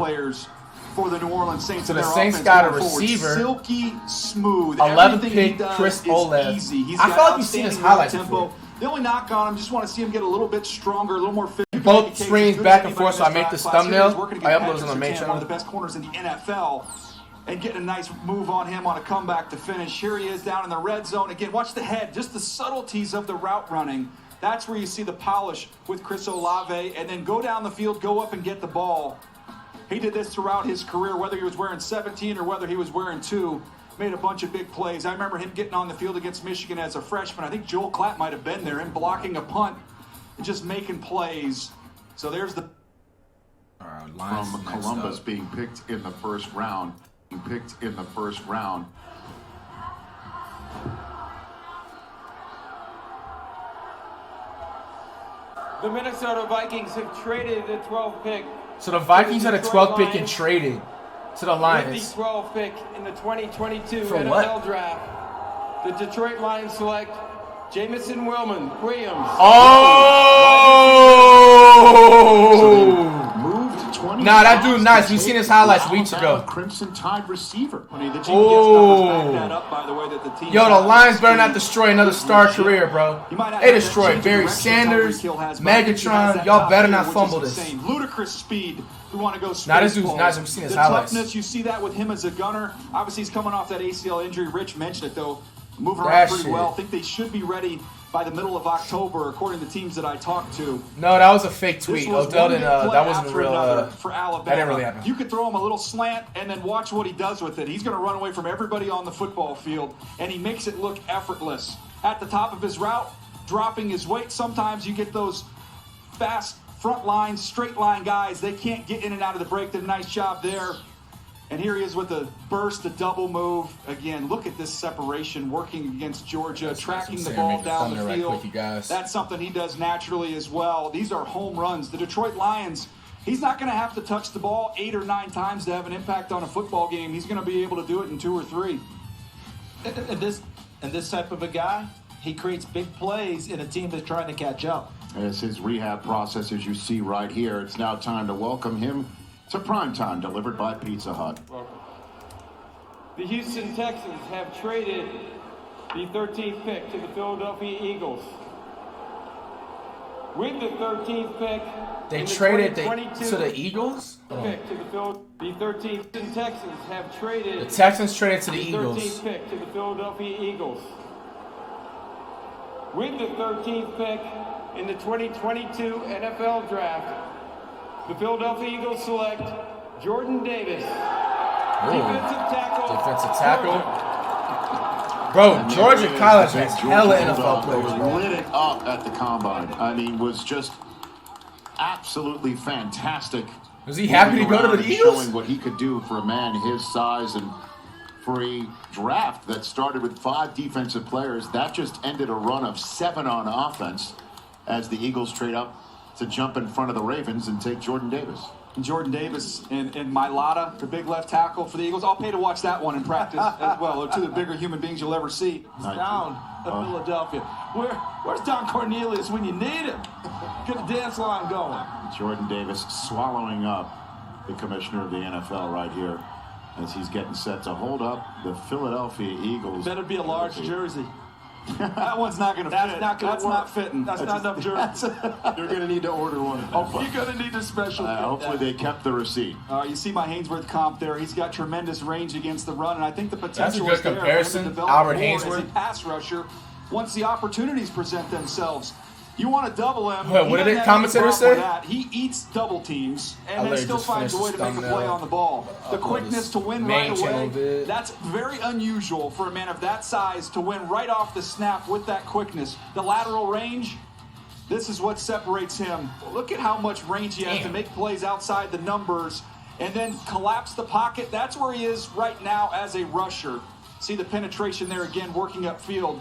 players for the New Orleans Saints. So the Saints got a receiver. Silky smooth. 11 pick Chris Olave. Easy. I felt like you've seen his highlights before. The only knock on him, just want to see him get a little bit stronger, a little more fit. Both screens back and forth, so I make this thumbnail. I upload this on the main channel. One of the best corners in the NFL. And getting a nice move on him on a comeback to finish. Here he is down in the red zone. Again, watch the head, just the subtleties of the route running. That's where you see the polish with Chris Olave. And then go down the field, go up and get the ball. He did this throughout his career, whether he was wearing 17 or whether he was wearing 2. Made a bunch of big plays. I remember him getting on the field against Michigan as a freshman. I think Joel Klatt might have been there, him blocking a punt and just making plays. So there's the... From Columbus being picked in the first round. The Minnesota Vikings have traded the 12th pick. So the Vikings had a 12th pick and traded to the Lions. With the 12th pick in the 2022 For NFL what? Draft, the Detroit Lions select Jamison Williams. Oh! Nah, that dude nice. We've seen his highlights weeks ago. Crimson Tide receiver. Yo, the Lions better not destroy another star career, bro. They destroyed Barry Sanders, Megatron. Y'all better not fumble this. Ludicrous speed. We want to go. Now this dude's nice. We've seen his highlights. Toughness, you see that with him as a gunner. Obviously, he's coming off that ACL injury. Rich mentioned it though. Moving around pretty well. I think they should be ready by the middle of October, according to teams that I talked to. No, that was a fake tweet. Odell didn't. That wasn't real. For Alabama, that didn't really happen. You could throw him a little slant and then watch what he does with it. He's going to run away from everybody on the football field, and he makes it look effortless. At the top of his route, dropping his weight. Sometimes you get those fast front line, straight line guys. They can't get in and out of the break. Did a nice job there. And here he is with a burst, a double move. Again, look at this separation, working against Georgia, tracking the ball down the field. That's something he does naturally as well. These are home runs. The Detroit Lions, he's not going to have to touch the ball 8 or 9 times to have an impact on a football game. He's going to be able to do it in 2 or 3. And this type of a guy, he creates big plays in a team that's trying to catch up. As his rehab process, as you see right here, it's now time to welcome him to Primetime, delivered by Pizza Hut. The Houston Texans have traded the 13th pick to the Philadelphia Eagles. With the 13th pick, they traded to the Eagles? Pick to the 13th Texans have traded. The Texans traded to the Eagles. 13th pick to the Philadelphia Eagles. With the 13th pick in the 2022 NFL Draft, the Philadelphia Eagles select Jordan Davis, defensive tackle. Bro, Georgia College has hella NFL players, bro. Lit it up at the combine. I mean, was just absolutely fantastic. Was he happy to go to the Eagles? Showing what he could do for a man his size, and for a draft that started with 5 defensive players, that just ended a run of 7 on offense as the Eagles trade up to jump in front of the Ravens and take Jordan Davis. And Jordan Davis and Mailata, the big left tackle for the Eagles. I'll pay to watch that one in practice as well. They're 2 of the bigger human beings you'll ever see. He's down in Philadelphia. Where's Don Cornelius when you need him? Get the dance line going. Jordan Davis swallowing up the commissioner of the NFL right here as he's getting set to hold up the Philadelphia Eagles. Better be a large jersey. That one's not going to fit. That's not fitting. That's not enough jerseys. You're going to need to order one. You're going to need a special. Hopefully they kept the receipt. You see my Hainsworth comp there. He's got tremendous range against the run, and I think the potential That's a good comparison. Albert Hainsworth. As a pass rusher, once the opportunities present themselves. You want to double him. What did the commentator say? He eats double teams and then still finds a way to make a play on the ball. The quickness to win right away, that's very unusual for a man of that size to win right off the snap with that quickness. The lateral range, this is what separates him. Look at how much range he has to make plays outside the numbers and then collapse the pocket. That's where he is right now as a rusher. See the penetration there again, working upfield.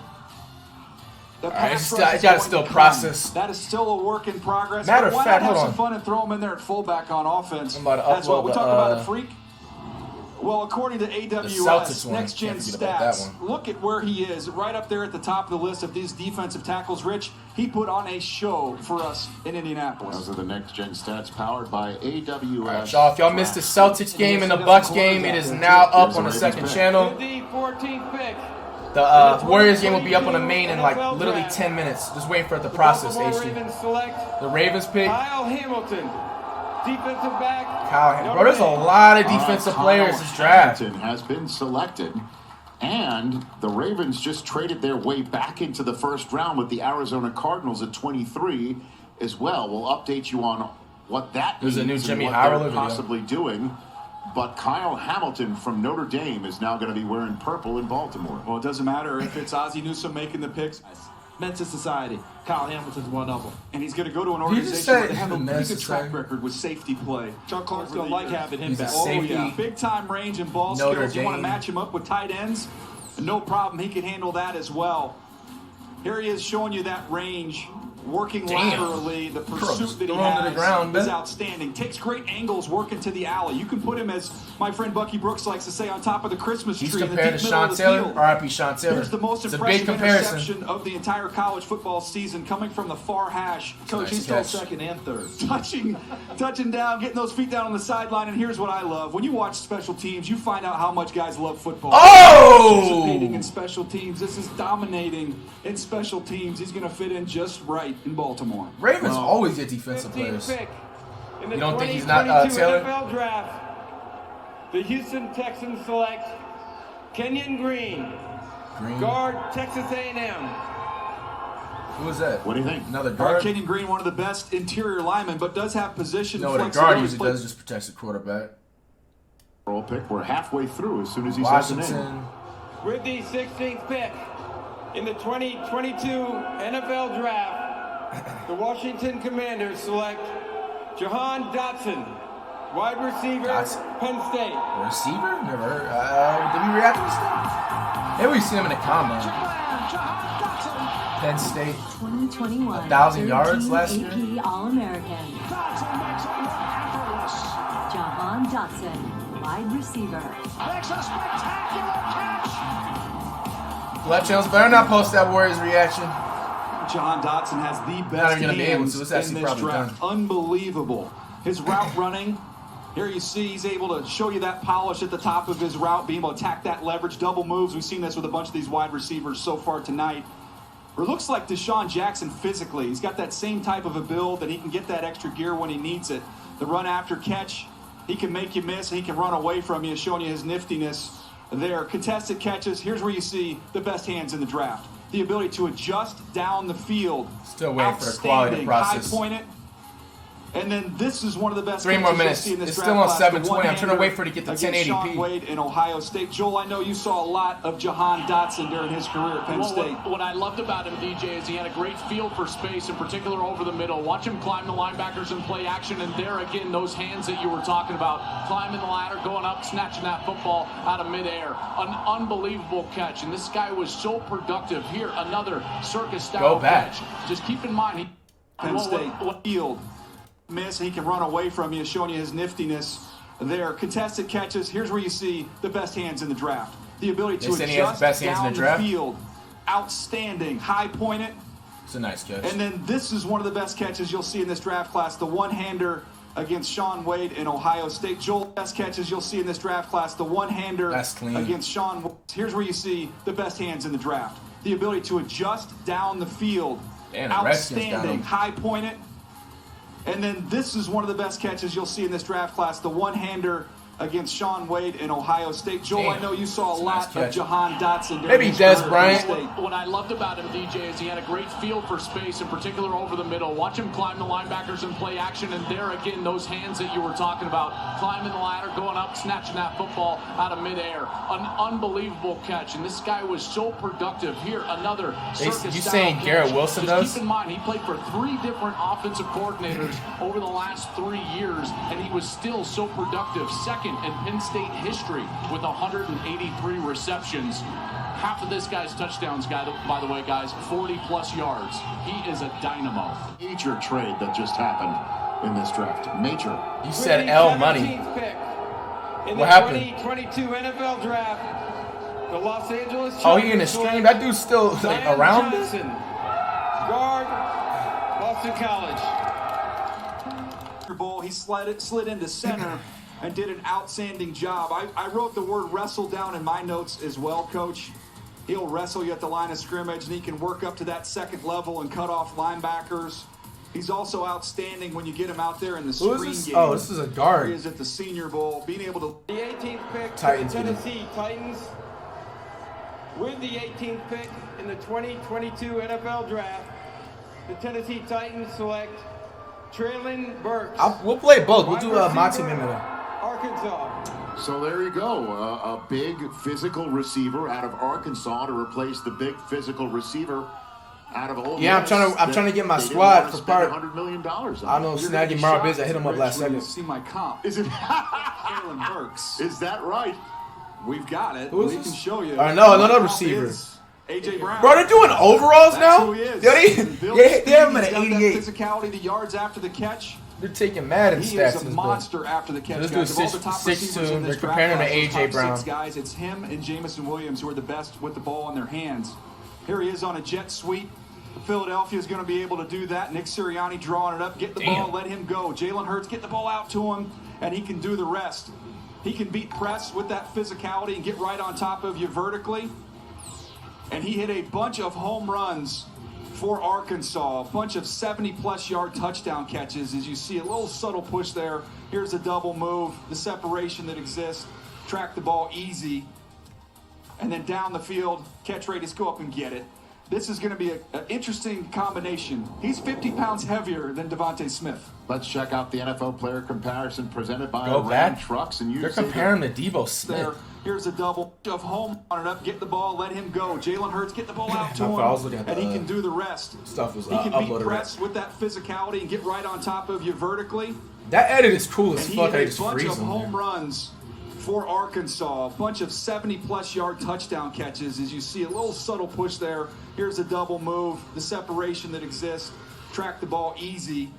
I got to still process. That is still a work in progress. Matter of fact, hold on. Have some fun and throw him in there at fullback on offense. I'm about to That's what upload we talk about. A freak. Well, according to AWS, Next Gen Stats, look at where he is, right up there at the top of the list of these defensive tackles. Rich, he put on a show for us in Indianapolis. Those are the next-gen stats powered by AWS. All right, y'all, if y'all missed the Celtics game and the Bucs game, it is now up on the second channel. The 14th pick. The Warriors game will be up on the main in like literally 10 minutes. Just waiting for it to process, HD. The Ravens pick. Kyle Hamilton, defensive back. Kyle Hamilton. Bro, there's a lot of defensive players this draft. Hamilton has been selected, and the Ravens just traded their way back into the first round with the Arizona Cardinals at 23 as well. We'll update you on what that means There's a new Jimmy and what Howard they're video. possibly doing. But Kyle Hamilton from Notre Dame is now going to be wearing purple in Baltimore. Well, it doesn't matter if it's Ozzie Newsome making the picks. Men's Society. Kyle Hamilton's one of them. And he's going to go to an Did you just organization say where they have a pretty good Men's track Society? record with safety play. Chuck Clark's going to like having him He's a back. safety. Oh, yeah. Big-time range and ball Notre skills. You want to Dame. match him up with tight ends? No problem. He can handle that as well. Here he is showing you that range. Working Damn. laterally, the Bro, pursuit just that he throw him to has the ground, is man. outstanding. Takes great angles working to the alley. You can put him, as my friend Bucky Brooks likes to say, on top of the Christmas He's tree in the compared deep to middle Sean of the Taylor. field. R.I.P. Sean Taylor. Here's the most It's a big impressive comparison. interception of the entire college football season, coming from the far hash. Coach, Nice he stole catch. second and third. Touching down, getting those feet down on the sideline. And here's what I love: when you watch special teams, you find out how much guys love football. Participating in Oh! special teams. This is dominating in special teams. He's going to fit in just right in Baltimore. Ravens always get defensive 15th players. pick in the You don't think he's not, 2022 Taylor? NFL draft. The Houston Texans select Kenyon Green, Green. guard, Texas A&M. Who was that? What do you think? Another Guard guard? Kenyon Green, one of the best interior linemen, but does have position No, what a guard flexibility. usually does is just protects the quarterback. Roll pick. We're halfway through as soon as he says the name. Washington. With the 16th pick in the 2022 NFL draft, the Washington Commanders select Jahan Dotson, wide receiver, Dotson. Penn State. Receiver? Never heard. Did we react to this thing? Maybe we see him in the combine. Penn State. 2021 1,000 yards 13 last year? AP All-American. Jahan Dotson, wide receiver. Left channels better not post that Warriors reaction. Jahan Dotson has the Not best even gonna be able hands to. It's in actually this probably draft. Unbelievable. His route running. Here you see he's able to show you that polish at the top of his route, being able to attack that leverage, double moves. We've seen this with a bunch of these wide receivers so far tonight. Or looks like Deshaun Jackson physically. He's got that same type of a build that he can get that extra gear when he needs it. The run after catch, he can make you miss, he can run away from you, showing you his niftiness there. Contested catches, here's where you see the best hands in the draft. The ability to adjust down the field. Still waiting for the quality to process. High point it. And then this is one of the best 3 more catches you'll minutes. see in this It's draft still on class, the 720. I'm trying to wait for it to get to against 1080p. Sean Wade in Ohio State. Joel, I know you saw a lot of Jahan Dotson during his career at Penn State. What I loved about him, DJ, is he had a great feel for space, in particular over the middle. Watch him climb the linebackers and play action, and there again, those hands that you were talking about, climbing the ladder, going up, snatching that football out of midair. An unbelievable catch, and this guy was so productive. Here, another circus-style catch. Just keep in mind, he... Penn State field. Miss, he can run away from you, showing you his niftiness there. Contested catches, here's where you see the best hands in the draft. The ability to They said he has adjust the best hands in down the draft? field. Outstanding. High point it. It's a nice catch. And then this is one of the best catches you'll see in this draft class. The one-hander against Sean Wade in Ohio State. Joel, best catches you'll see in this draft class. The one-hander That's clean. against Sean Wade. Here's where you see the best hands in the draft. The ability to adjust down the field. Damn, the Redskins got him. Outstanding. High point it. And then this is one of the best catches you'll see in this draft class. The one-hander against Sean Wade in Ohio State. Joel, Damn. I know you saw a That's a lot nice of catch. Jahan Dotson. Maybe during his Des career at Bryant. Penn State. What I loved about him, DJ, is he had a great feel for space, in particular over the middle. Watch him climb the linebackers and play action, and there again, those hands that you were talking about, climbing the ladder, going up, snatching that football out of midair. An unbelievable catch, and this guy was so productive. Here, another circus-style You saying catch. Garrett Wilson Just does? keep in mind, he played for 3 different offensive coordinators over the last 3 years, and he was still so productive. Second in Penn State history with 183 receptions. Half of this guy's touchdowns, by the way, guys, 40-plus yards. He is a dynamo. Major trade that just happened in this draft. Major. You said L money. In What the happened? 2022 NFL draft, the Los Angeles Oh, he in the Chargers stream? select That dude's still like, Zion around this? Johnson, guard, Boston College. He slid into center and did an outstanding job. I wrote the word wrestle down in my notes as well, Coach. He'll wrestle you at the line of scrimmage, and he can work up to that second level and cut off linebackers. He's also outstanding when you get him out there in the screen game. Oh, this is a guard. He is at the Senior Bowl, being able to... The 18th pick Titans, for the Tennessee Titans. With the 18th pick in the 2022 NFL Draft, the Tennessee Titans select Treylon Burks. We'll play both. We'll do my team in a minute. Arkansas. So there you go. A big physical receiver out of Arkansas to replace the big physical receiver out of Ole Miss. Yeah, I'm trying to get my squad for part. $100 million. I know snagging Mara Biz. I hit him up last second. See my comp. Is it Treylon Burks. Is that right? We've got it. Who is We this? can show you. No, another receiver. AJ Brown. Bro, they're doing overalls That's now? who he is. They have him at He's an got that 88. physicality, the yards after the catch. They're taking Madden He stats is in a this monster after the catch. Let's guys. do Of all the top 6'2". receivers in this They're draft comparing him to class, A.J. top Brown. 6 guys, it's him and Jamison Williams who are the best with the ball in their hands. Here he is on a jet sweep. Philadelphia is going to be able to do that. Nick Sirianni drawing it up. Get the ball, let him go. Jalen Hurts, get the ball out to him, and he can do the rest. He can beat press with that physicality and get right on top of you vertically. And he hit a bunch of home runs for Arkansas, a bunch of 70-plus yard touchdown catches. As you see, a little subtle push there. Here's a double move, the separation that exists. Track the ball easy. And then down the field, catch radius, go up and get it. This is going to be an interesting combination. He's 50 pounds heavier than Devante Smith. Let's check out the NFL player comparison presented by Go Ram back. Trucks. And They're comparing him to Debo Smith. Here's a double of home on it up, get the ball, let him go. Jalen Hurts, get the ball out to I was looking him, at and he the, can do the rest. Stuff was He can beat uploaded. press with that physicality and get right on top of you vertically. That edit is cool as And he fuck. hit I a just bunch freeze of him home there. runs for Arkansas, a bunch of 70-plus yard touchdown catches. As you see, a little subtle push there. Here's a double move, the separation that exists. Track the ball easy,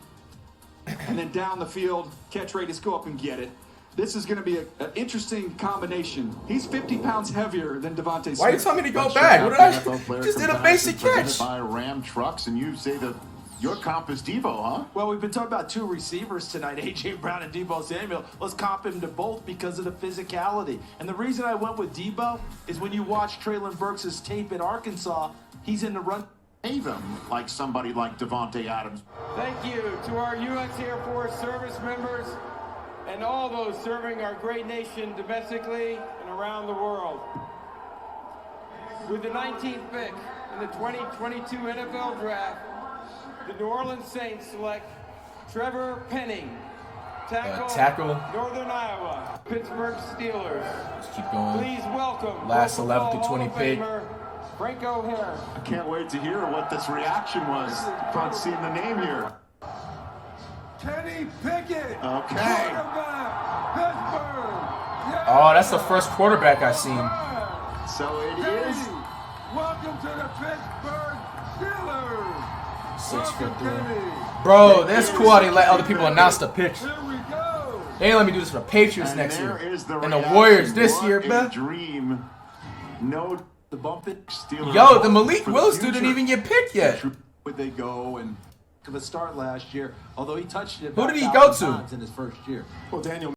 and then down the field, catch radius, go up and get it. This is going to be an interesting combination. He's 50 pounds heavier than Devante Smith. Why are you telling me to go Let's back? check What out did the I NFL player just did a comparison basic presented catch? by Ram Trucks, and you say that your comp is Debo, huh? Well, we've been talking about two receivers tonight, A.J. Brown and Debo Samuel. Let's comp him to both because of the physicality. And the reason I went with Debo is when you watch Treylon Burks' tape at Arkansas, he's in the run. Save him like somebody like Devontae Adams. Thank you to our U.S. Air Force service members and all those serving our great nation domestically and around the world. With the 19th pick in the 2022 NFL Draft, the New Orleans Saints select Trevor Penning, tackle, Northern Iowa, Pittsburgh Steelers. Let's keep going. Please welcome Last Pro 11 Football to 20 Hall of pick. Famer Franco Harris. I can't wait to hear what this reaction was upon seeing the name here. Kenny Pickett. Okay. Pittsburgh. Oh, that's the first quarterback I've seen. So it is. Welcome to the Pittsburgh Steelers. 6'3". Bro, that's cool how they let other people announce the picks. Here we go. They ain't let me do this for the Patriots And next there year. is the And the reaction. Warriors this What year, a man. dream. No, the bump it. Steelers. Yo, the Malik For Willis dude future. didn't even get picked yet. Would they go and to the start last year? Although he touched it. Who did he about go 1,000 to? times in his first year. Well, Daniel.